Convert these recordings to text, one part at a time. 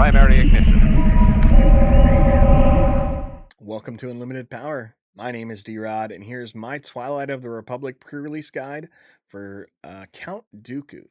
primary ignition. Welcome to Unlimited Power. My name is D-Rod, and here's my Twilight of the Republic pre-release guide for Count Dooku.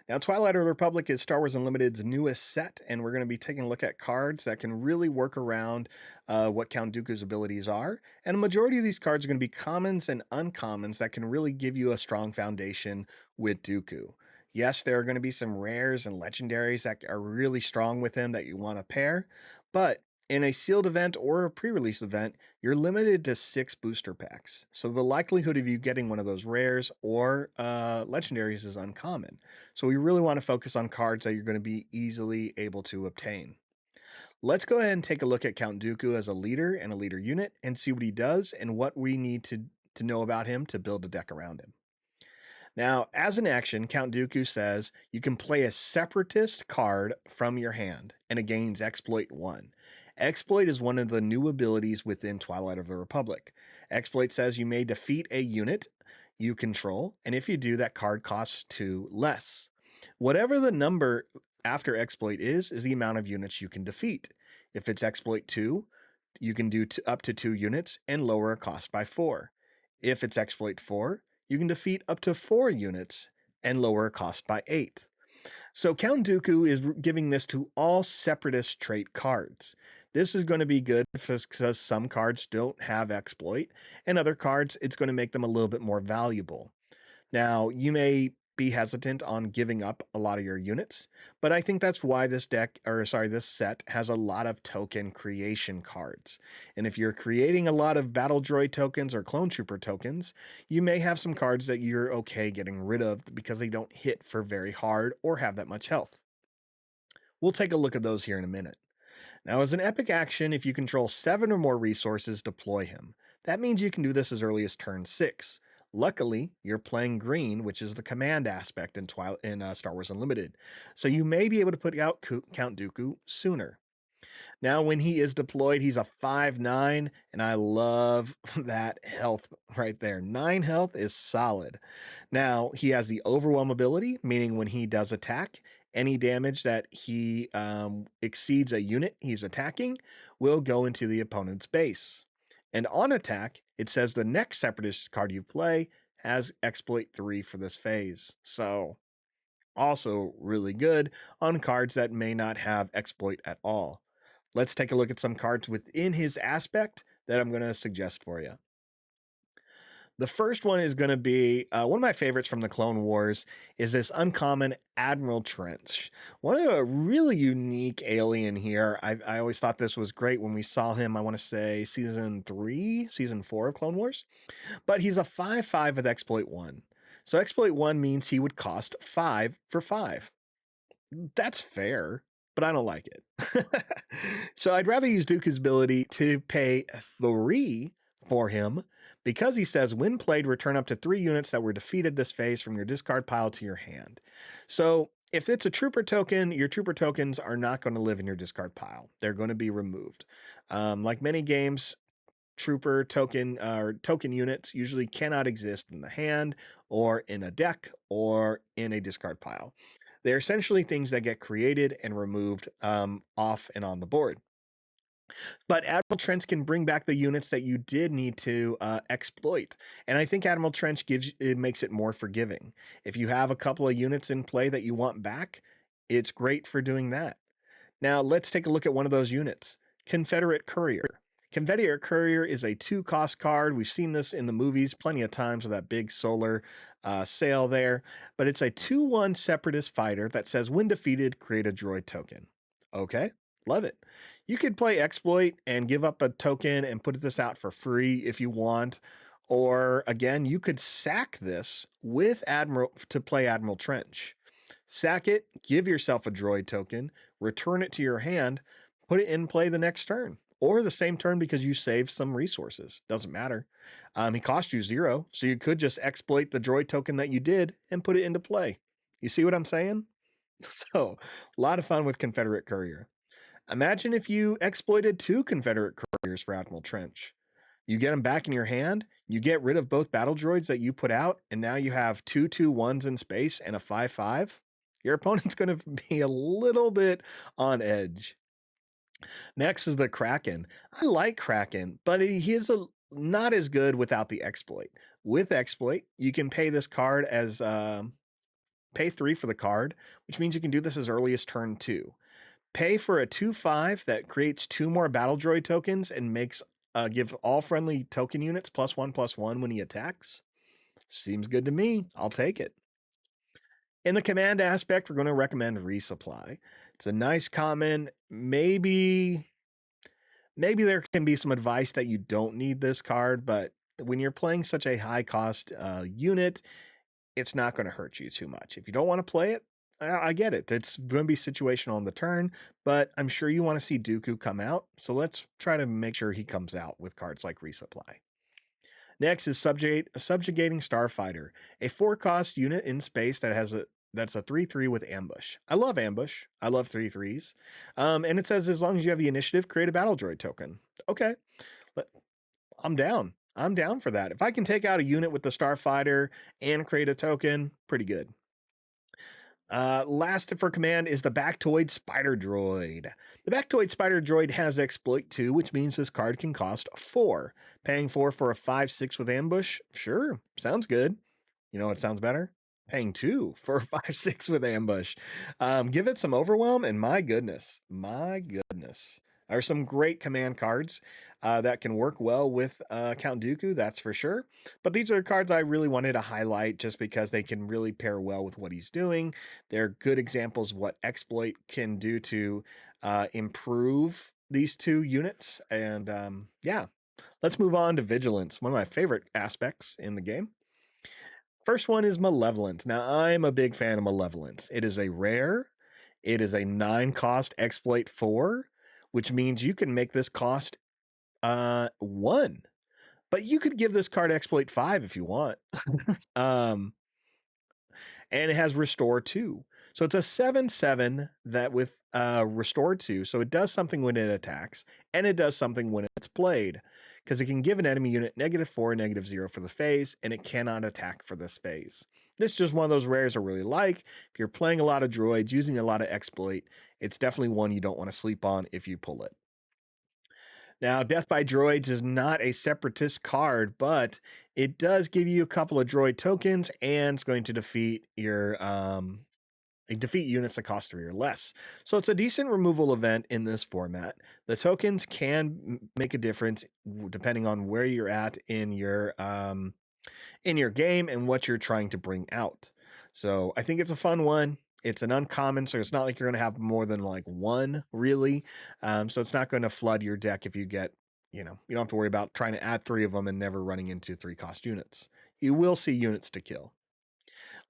Now, Twilight of the Republic is Star Wars Unlimited's newest set, and we're going to be taking a look at cards that can really work around what Count Dooku's abilities are. And a majority of these cards are going to be commons and uncommons that can really give you a strong foundation with Dooku. Yes, there are going to be some rares and legendaries that are really strong with him that you want to pair, but in a sealed event or a pre-release event, you're limited to 6 booster packs. So the likelihood of you getting one of those rares or legendaries is uncommon. So we really want to focus on cards that you're going to be easily able to obtain. Let's go ahead and take a look at Count Dooku as a leader and a leader unit and see what he does and what we need to know about him to build a deck around him. Now, as an action, Count Dooku says you can play a Separatist card from your hand, and it gains Exploit 1. Exploit is one of the new abilities within Twilight of the Republic. Exploit says you may defeat a unit you control, and if you do, that card costs 2 less. Whatever the number after Exploit is the amount of units you can defeat. If it's Exploit 2, you can do up to 2 units and lower a cost by 4. If it's Exploit 4, you can defeat up to 4 units and lower a cost by 8. So Count Dooku is giving this to all Separatist trait cards. This is going to be good because some cards don't have Exploit, and other cards, it's going to make them a little bit more valuable. Now, you may be hesitant on giving up a lot of your units, but I think that's why this set has a lot of token creation cards. And if you're creating a lot of battle droid tokens or clone trooper tokens, you may have some cards that you're okay getting rid of because they don't hit for very hard or have that much health. We'll take a look at those here in a minute. Now, as an epic action, if you control 7 or more resources, deploy him. That means you can do this as early as turn 6. Luckily, you're playing green, which is the command aspect in Star Wars Unlimited, so you may be able to put out Count Dooku sooner. Now, when he is deployed, he's a 5/9, and I love that health right there. 9 health is solid. Now, he has the Overwhelm ability, meaning when he does attack, any damage that he exceeds a unit he's attacking will go into the opponent's base. And on attack, it says the next Separatist card you play has Exploit 3 for this phase. So, also really good on cards that may not have Exploit at all. Let's take a look at some cards within his aspect that I'm going to suggest for you. The first one is going to be one of my favorites from the Clone Wars is this uncommon Admiral Trench. One of a really unique alien here. I always thought this was great when we saw him, I want to say season 4 of Clone Wars. But he's a 5/5 with Exploit 1. So Exploit 1 means he would cost 5 for 5. That's fair, but I don't like it. So I'd rather use Dooku's ability to pay 3 for him because he says when played, return up to 3 units that were defeated this phase from your discard pile to your hand. So if it's a trooper token, your trooper tokens are not going to live in your discard pile. They're going to be removed. Like many games, trooper token or token units usually cannot exist in the hand or in a deck or in a discard pile. They're essentially things that get created and removed off and on the board. But Admiral Trench can bring back the units that you did need to exploit. And I think Admiral Trench makes it more forgiving. If you have a couple of units in play that you want back, it's great for doing that. Now, let's take a look at one of those units, Confederate Courier. Confederate Courier is a 2-cost card. We've seen this in the movies plenty of times with that big solar sail there. But it's a 2/1 Separatist fighter that says when defeated, create a droid token. Okay, love it. You could play Exploit and give up a token and put this out for free if you want. Or again, you could sack this with Admiral to play Admiral Trench. Sack it, give yourself a droid token, return it to your hand, put it in play the next turn. Or the same turn because you saved some resources. Doesn't matter. He cost you 0, so you could just exploit the droid token that you did and put it into play. You see what I'm saying? So, a lot of fun with Confederate Courier. Imagine if you exploited 2 Confederate Couriers for Admiral Trench. You get them back in your hand, you get rid of both battle droids that you put out, and now you have 2/2/1s in space and a 5/5. Your opponent's going to be a little bit on edge. Next is the Kraken. I like Kraken, but he is not as good without the exploit. With exploit, you can pay this card as pay 3 for the card, which means you can do this as early as turn 2. Pay for a 2/5 that creates 2 more battle droid tokens and makes give all friendly token units +1/+1 when he attacks. Seems good to me. I'll take it. In the command aspect, we're going to recommend Resupply. It's a nice common. Maybe there can be some advice that you don't need this card, but when you're playing such a high cost unit, it's not going to hurt you too much. If you don't want to play it, I get it. It's going to be situational on the turn, but I'm sure you want to see Dooku come out. So let's try to make sure he comes out with cards like Resupply. Next is Subjugating Starfighter, a 4-cost unit in space that's a 3/3 with Ambush. I love Ambush. I love 3/3s. And it says as long as you have the initiative, create a battle droid token. Okay, I'm down. I'm down for that. If I can take out a unit with the Starfighter and create a token, pretty good. Last for command is the Bactoid Spider Droid. The Bactoid Spider Droid has Exploit 2, which means this card can cost 4. Paying 4 for a 5/6 with Ambush? Sure, sounds good. You know what sounds better? Paying 2 for a 5/6 with Ambush. Give it some Overwhelm, and my goodness. There are some great command cards that can work well with Count Dooku, that's for sure. But these are cards I really wanted to highlight just because they can really pair well with what he's doing. They're good examples of what Exploit can do to improve these 2 units. And yeah, let's move on to Vigilance, one of my favorite aspects in the game. First one is Malevolence. Now, I'm a big fan of Malevolence. It is a rare. It is a 9-cost Exploit 4, which means you can make this cost 1. But you could give this card Exploit 5 if you want. And it has Restore 2. So it's a 7/7 that with Restore 2. So it does something when it attacks, and it does something when it's played. Because it can give an enemy unit -4, -0 for the phase, and it cannot attack for this phase. This is just one of those rares I really like. If you're playing a lot of droids, using a lot of exploit, it's definitely one you don't want to sleep on if you pull it. Now, Death by Droids is not a separatist card, but it does give you a couple of droid tokens, and it's going to defeat your defeat units that cost 3 or less. So it's a decent removal event in this format. The tokens can make a difference depending on where you're at in your game and what you're trying to bring out. So I think it's a fun one. It's an uncommon, so it's not like you're going to have more than like one, really. So it's not going to flood your deck if you get, you don't have to worry about trying to add 3 of them and never running into 3-cost units. You will see units to kill.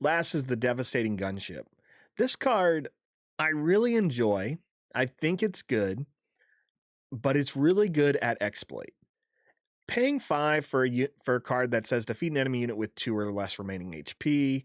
Last is the Devastating Gunship. This card, I really enjoy. I think it's good, but it's really good at exploit. Paying 5 for a card that says defeat an enemy unit with 2 or less remaining HP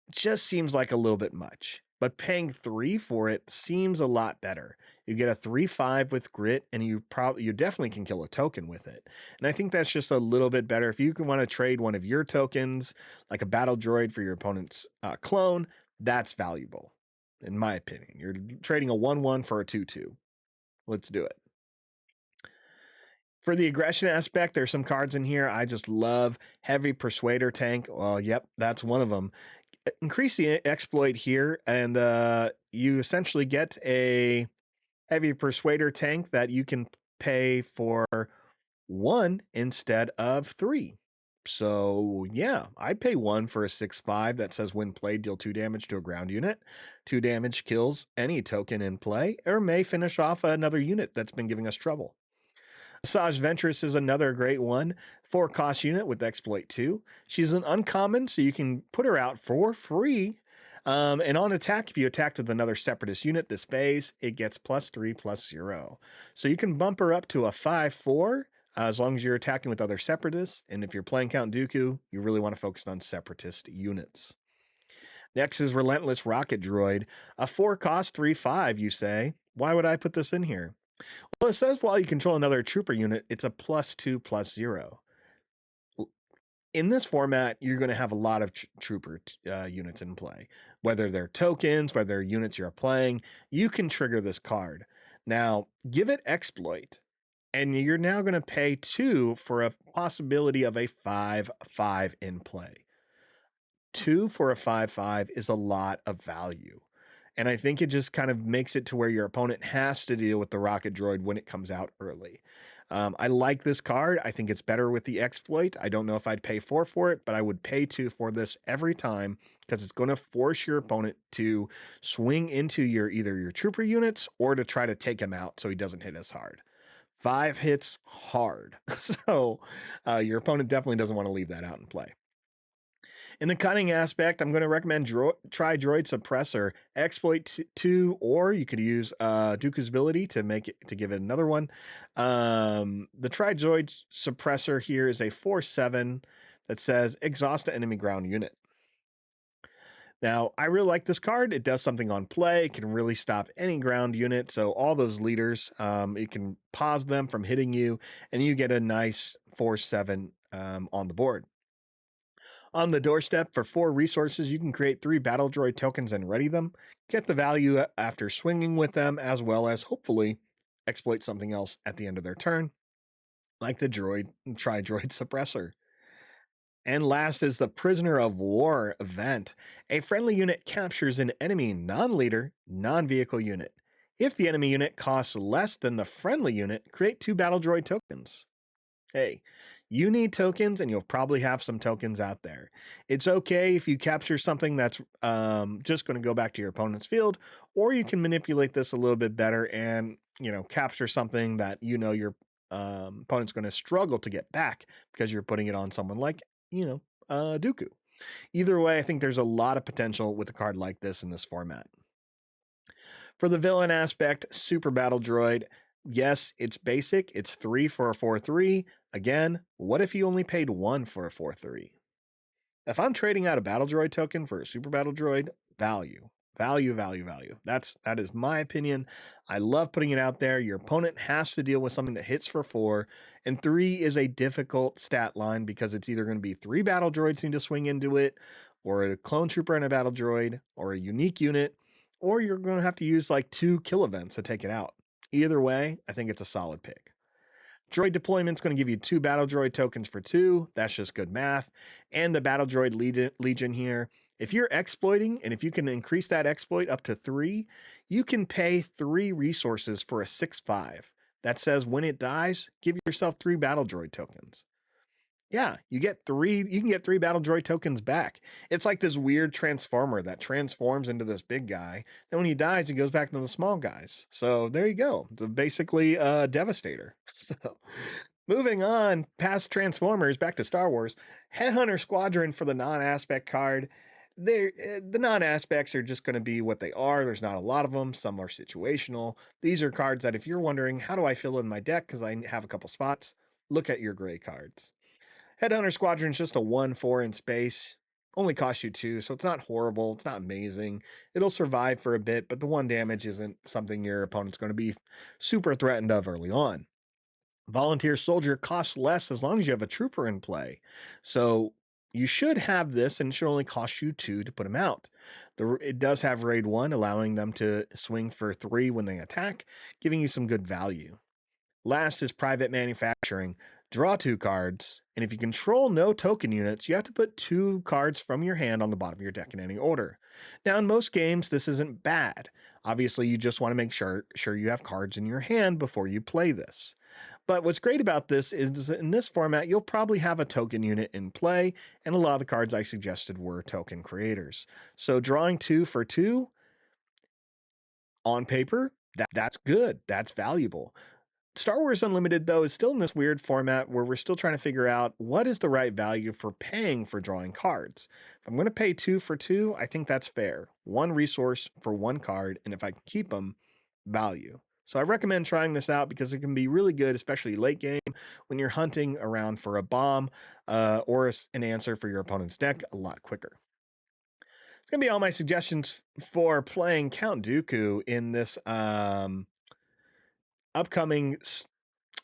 just seems like a little bit much. But paying 3 for it seems a lot better. You get a 3/5 with grit, and you definitely can kill a token with it. And I think that's just a little bit better. If you can want to trade one of your tokens, like a battle droid, for your opponent's clone, that's valuable, in my opinion. You're trading a 1/1 for a 2/2. Let's do it. For the aggression aspect, there's some cards in here I just love. Heavy Persuader Tank. Well, yep, that's one of them. Increase the exploit here, and you essentially get a Heavy Persuader Tank that you can pay for 1 instead of 3. So yeah, I'd pay 1 for a 6/5 that says when played, deal 2 damage to a ground unit. 2 damage kills any token in play, or may finish off another unit that's been giving us trouble. Asajj Ventress is another great one. 4-cost unit with exploit 2. She's an uncommon, so you can put her out for free. And on attack, if you attacked with another separatist unit this phase, it gets +3/+0. So you can bump her up to a 5/4 as long as you're attacking with other separatists. And if you're playing Count Dooku, you really want to focus on separatist units. Next is Relentless Rocket Droid. A 4-cost 3/5, you say. Why would I put this in here? Well, it says while you control another trooper unit, it's a +2/+0. in this format, you're going to have a lot of trooper units in play, whether they're tokens, whether they're units you're playing. You can trigger this card. Now, give it exploit, and you're now going to pay 2 for a possibility of a 5/5 in play. 2 for a 5/5 is a lot of value. And I think it just kind of makes it to where your opponent has to deal with the rocket droid when it comes out early. I like this card. I think it's better with the exploit. I don't know if I'd pay 4 for it, but I would pay 2 for this every time because it's going to force your opponent to swing into either your trooper units or to try to take him out so he doesn't hit as hard. 5 hits hard. So your opponent definitely doesn't want to leave that out in play. In the cunning aspect, I'm going to recommend try Droid Suppressor, Exploit 2, or you could use Dooku's ability to give it another one. The Try Droid Suppressor here is a 4/7 that says exhaust an enemy ground unit. Now, I really like this card. It does something on play. It can really stop any ground unit. So all those leaders, you can pause them from hitting you, and you get a nice 4/7 on the board. On the doorstep, for 4 resources, you can create 3 battle droid tokens and ready them, get the value after swinging with them, as well as hopefully exploit something else at the end of their turn, like the Try Droid Suppressor. And last is the Prisoner of War event. A friendly unit captures an enemy non-leader, non-vehicle unit. If the enemy unit costs less than the friendly unit, create 2 battle droid tokens. Hey, you need tokens, and you'll probably have some tokens out there. It's okay if you capture something that's just going to go back to your opponent's field, or you can manipulate this a little bit better and capture something that your opponent's going to struggle to get back because you're putting it on someone like Dooku. Either way, I think there's a lot of potential with a card like this in this format. For the villain aspect, Super Battle Droid. Yes, it's basic. It's 3 for a 4/3. Again, what if you only paid 1 for a 4/3? If I'm trading out a battle droid token for a super battle droid, value. Value, value, value. That is my opinion. I love putting it out there. Your opponent has to deal with something that hits for 4, and 3 is a difficult stat line because it's either going to be 3 battle droids need to swing into it, or a clone trooper and a battle droid, or a unique unit, or you're going to have to use like 2 kill events to take it out. Either way, I think it's a solid pick. Droid deployment's going to give you 2 battle droid tokens for 2. That's just good math. And the battle droid legion here. If you're exploiting, and if you can increase that exploit up to 3, you can pay 3 resources for a 6/5. That says when it dies, give yourself 3 battle droid tokens. Yeah, you can get 3 battle droid tokens back. It's like this weird transformer that transforms into this big guy. Then when he dies, he goes back to the small guys. So there you go. It's basically a devastator. So moving on past Transformers, back to Star Wars. Headhunter Squadron for the non-aspect card. The non-aspects are just going to be what they are. There's not a lot of them. Some are situational. These are cards that if you're wondering, how do I fill in my deck because I have a couple spots, look at your gray cards. Headhunter Squadron is just a 1/4 in space. Only costs you 2, so it's not horrible. It's not amazing. It'll survive for a bit, but the 1 damage isn't something your opponent's going to be super threatened of early on. Volunteer Soldier costs less as long as you have a trooper in play. So you should have this, and it should only cost you 2 to put him out. It does have Raid 1, allowing them to swing for 3 when they attack, giving you some good value. Last is Private Manufacturing. Draw 2 cards, and if you control no token units, you have to put 2 cards from your hand on the bottom of your deck in any order. Now, in most games, this isn't bad. Obviously, you just want to make sure you have cards in your hand before you play this. But what's great about this is in this format, you'll probably have a token unit in play, and a lot of the cards I suggested were token creators. So drawing 2 for 2 on paper, that's good. That's valuable. Star Wars Unlimited, though, is still in this weird format where we're still trying to figure out what is the right value for paying for drawing cards. If I'm going to pay 2 for 2, I think that's fair. 1 resource for 1 card, and if I can keep them, value. So I recommend trying this out because it can be really good, especially late game, when you're hunting around for a bomb or an answer for your opponent's deck a lot quicker. It's going to be all my suggestions for playing Count Dooku in this upcoming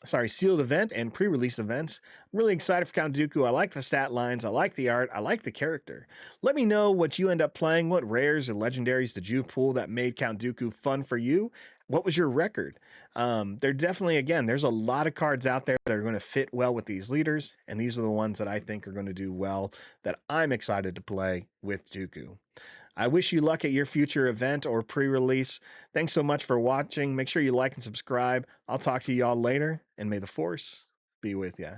sealed event and pre-release events. I'm really excited for Count Dooku. I like the stat lines, I like the art, I like the character. Let me know what you end up playing. What rares or legendaries did you pull that made Count Dooku fun for you? What was your record? There definitely, again, there's a lot of cards out there that are going to fit well with these leaders, and these are the ones that I think are going to do well, that I'm excited to play with Dooku. I wish you luck at your future event or pre-release. Thanks so much for watching. Make sure you like and subscribe. I'll talk to y'all later, and may the Force be with you.